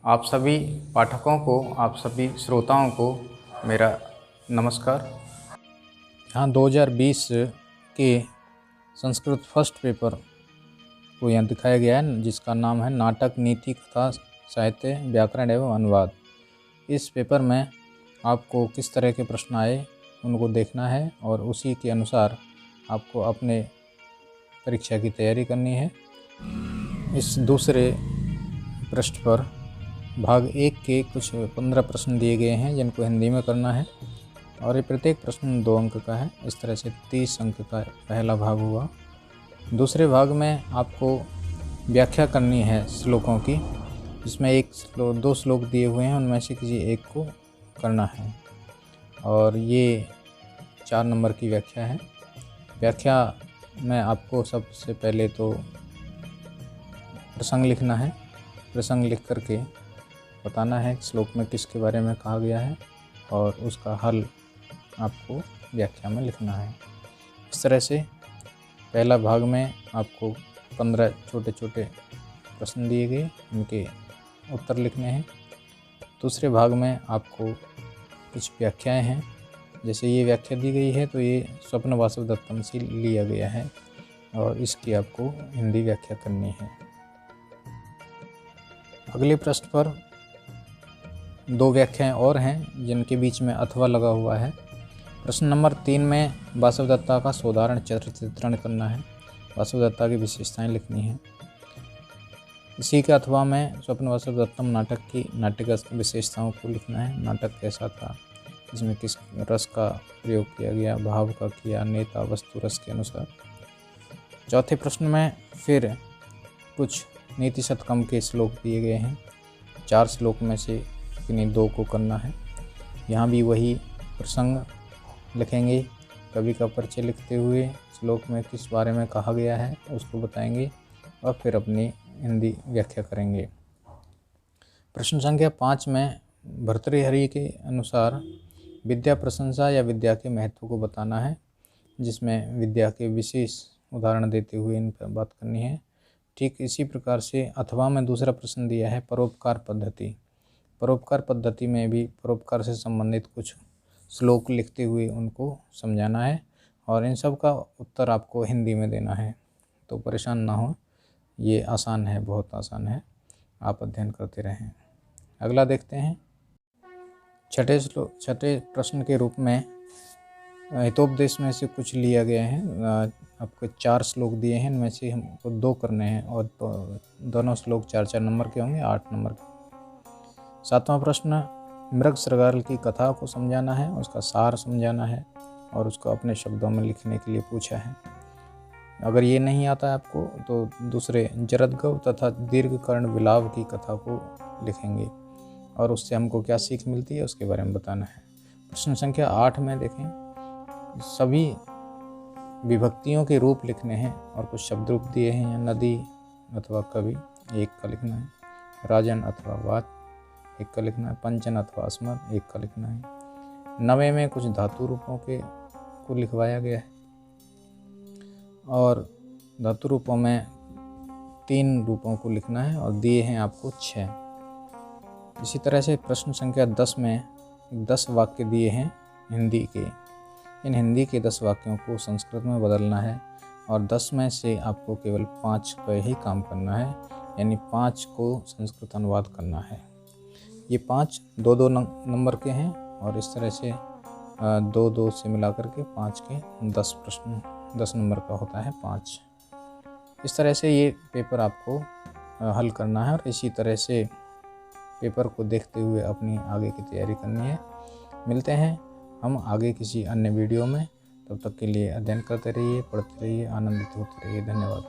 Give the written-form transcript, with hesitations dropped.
आप सभी पाठकों को, आप सभी श्रोताओं को मेरा नमस्कार। यहाँ 2020 के संस्कृत फर्स्ट पेपर को यहाँ दिखाया गया है, जिसका नाम है नाटक, नीति, कथा, साहित्य, व्याकरण एवं अनुवाद। इस पेपर में आपको किस तरह के प्रश्न आए उनको देखना है और उसी के अनुसार आपको अपने परीक्षा की तैयारी करनी है। इस दूसरे पृष्ठ पर भाग 1 के कुछ 15 प्रश्न दिए गए हैं जिनको हिंदी में करना है और ये प्रत्येक प्रश्न 2 अंक का है। इस तरह से 30 अंक का पहला भाग हुआ। दूसरे भाग में आपको व्याख्या करनी है श्लोकों की, जिसमें 2 श्लोक दिए हुए हैं, उनमें से किसी एक को करना है और ये 4 नंबर की व्याख्या है। व्याख्या में आपको सबसे पहले तो प्रसंग लिखना है। प्रसंग लिख करके बताना है श्लोक में किसके बारे में कहा गया है और उसका हल आपको व्याख्या में लिखना है। इस तरह से पहला भाग में आपको 15 छोटे छोटे प्रश्न दिए गए, उनके उत्तर लिखने हैं। दूसरे भाग में आपको कुछ व्याख्याएं हैं, जैसे ये व्याख्या दी गई है तो ये स्वप्न वासवदत्तम से लिया गया है और इसकी आपको हिंदी व्याख्या करनी है। अगले पृष्ठ पर 2 व्याख्याएं और हैं जिनके बीच में अथवा लगा हुआ है। प्रश्न नंबर 3 में वासवदत्ता का सोदाहरण चित्रण करना है, वासवदत्ता की विशेषताएं लिखनी है। इसी के अथवा में स्वप्न वासवदत्तम नाटक की नाट्यगत विशेषताओं को लिखना है। नाटक कैसा था, इसमें किस रस का प्रयोग किया गया, भाव का किया, नेता वस्तु रस के अनुसार। चौथे प्रश्न में फिर कुछ नीति शतकम के श्लोक दिए गए हैं। 4 श्लोक में से किन्हीं 2 को करना है। यहाँ भी वही प्रसंग लिखेंगे, कवि का परिचय लिखते हुए श्लोक में किस बारे में कहा गया है उसको बताएंगे और फिर अपनी हिंदी व्याख्या करेंगे। प्रश्न संख्या 5 में भर्तृहरि के अनुसार विद्या प्रशंसा या विद्या के महत्व को बताना है, जिसमें विद्या के विशेष उदाहरण देते हुए इन पर बात करनी है। ठीक इसी प्रकार से अथवा में दूसरा प्रश्न दिया है परोपकार पद्धति। परोपकार पद्धति में भी परोपकार से संबंधित कुछ श्लोक लिखते हुए उनको समझाना है और इन सब का उत्तर आपको हिंदी में देना है, तो परेशान ना हो, ये आसान है, बहुत आसान है, आप अध्ययन करते रहें। अगला देखते हैं। छठे प्रश्न के रूप में हितोपदेश में से कुछ लिया गया है। आपको 4 श्लोक दिए हैं, इनमें से हमको 2 करने हैं और दोनों श्लोक 4-4 नंबर के होंगे, 8 नंबर के। 7वां प्रश्न मृग श्रृगाल की कथा को समझाना है, उसका सार समझाना है और उसको अपने शब्दों में लिखने के लिए पूछा है। अगर ये नहीं आता है आपको तो दूसरे जरदगव तथा दीर्घकर्ण विलाव की कथा को लिखेंगे और उससे हमको क्या सीख मिलती है उसके बारे में बताना है। प्रश्न संख्या 8 में देखें, सभी विभक्तियों के रूप लिखने हैं और कुछ शब्द रूप दिए हैं। नदी अथवा कवि 1 का लिखना है, राजन अथवा वात 1 का लिखना है, पंचन अथवा स्मर 1 का लिखना है। 9वें में कुछ धातु रूपों को लिखवाया गया है और धातु रूपों में 3 रूपों को लिखना है और दिए हैं आपको 6। इसी तरह से प्रश्न संख्या 10 में 10 वाक्य दिए हैं हिंदी के। इन हिंदी के 10 वाक्यों को संस्कृत में बदलना है और 10 में से आपको केवल 5 पर ही काम करना है, यानी 5 को संस्कृत अनुवाद करना है। ये 5 2-2 नंबर के हैं और इस तरह से 2-2 से मिलाकर के 5 के 10 प्रश्न 10 नंबर का होता है 5। इस तरह से ये पेपर आपको हल करना है और इसी तरह से पेपर को देखते हुए अपनी आगे की तैयारी करनी है। मिलते हैं हम आगे किसी अन्य वीडियो में, तब तक के लिए अध्ययन करते रहिए, पढ़ते रहिए, आनंदित होते रहिए। धन्यवाद।